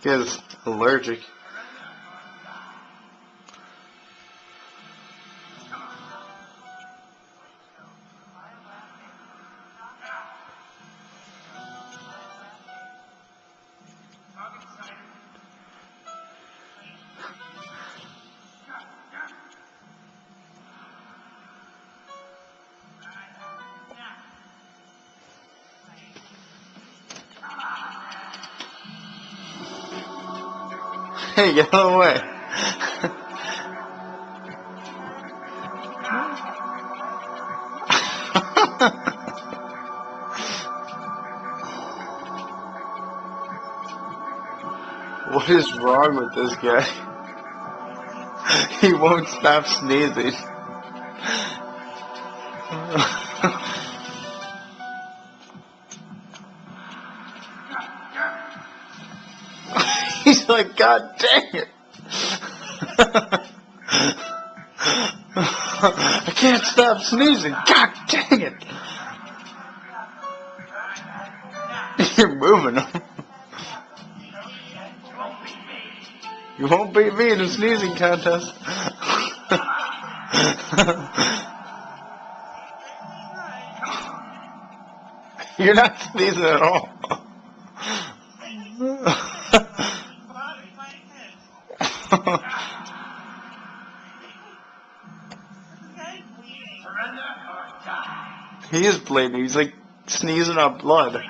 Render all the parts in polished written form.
This guy's allergic. Hey, get out of the way. What is wrong with this guy? He won't stop sneezing. He's like, God dang it. I can't stop sneezing. God dang it. You're moving him. You won't beat me in a sneezing contest. You're not sneezing at all. He is bleeding. He's like sneezing up blood.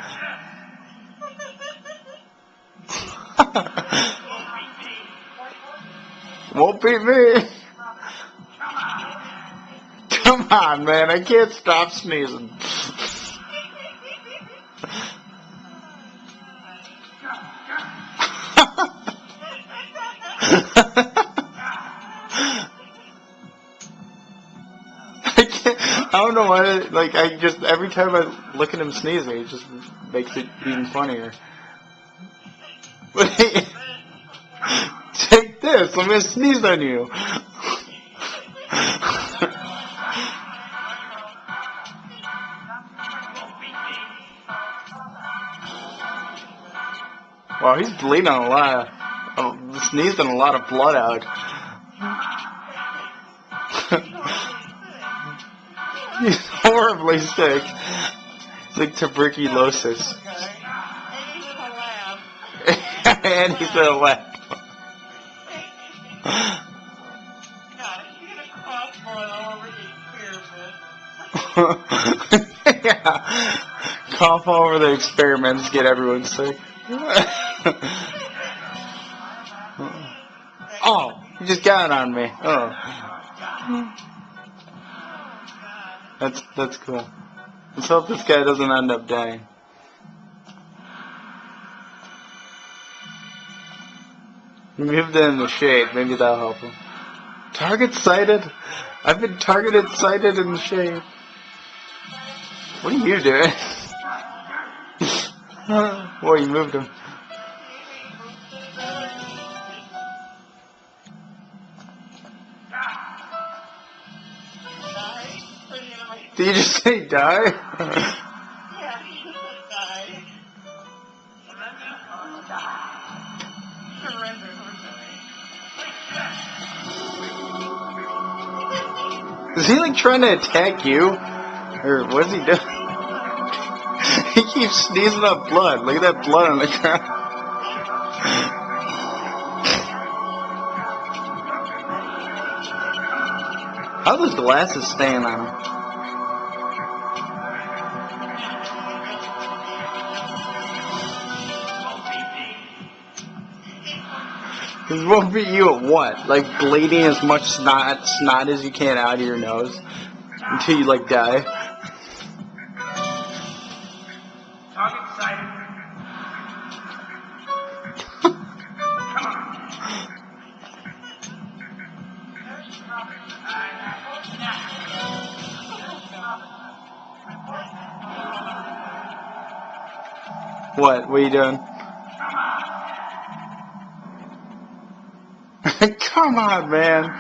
Won't beat me. Come on, man. I can't stop sneezing. I don't know why, like, every time I look at him sneezing, it just makes it even funnier. Wait, take this, I'm gonna sneeze on you. Wow, he's bleeding a lot, sneezing a lot of blood out. He's horribly sick. It's like tuberculosis. And he's gonna laugh. Yeah. Cough all over the experiments, get everyone sick. Oh, you just got it on me. Oh. That's cool. Let's hope this guy doesn't end up dying. Move it in the shade. Maybe that'll help him. Target sighted? I've been targeted sighted in the shade. What are you doing? Boy, you moved him. Did you just say die? Yeah, he just die. Surrender. Is he like trying to attack you? Or what is he doing? He keeps sneezing up blood. Look at that blood on the ground. How are those glasses staying on him? This won't beat you at what? Like bleeding as much snot as you can out of your nose until you like die. What? What are you doing? Come on, man.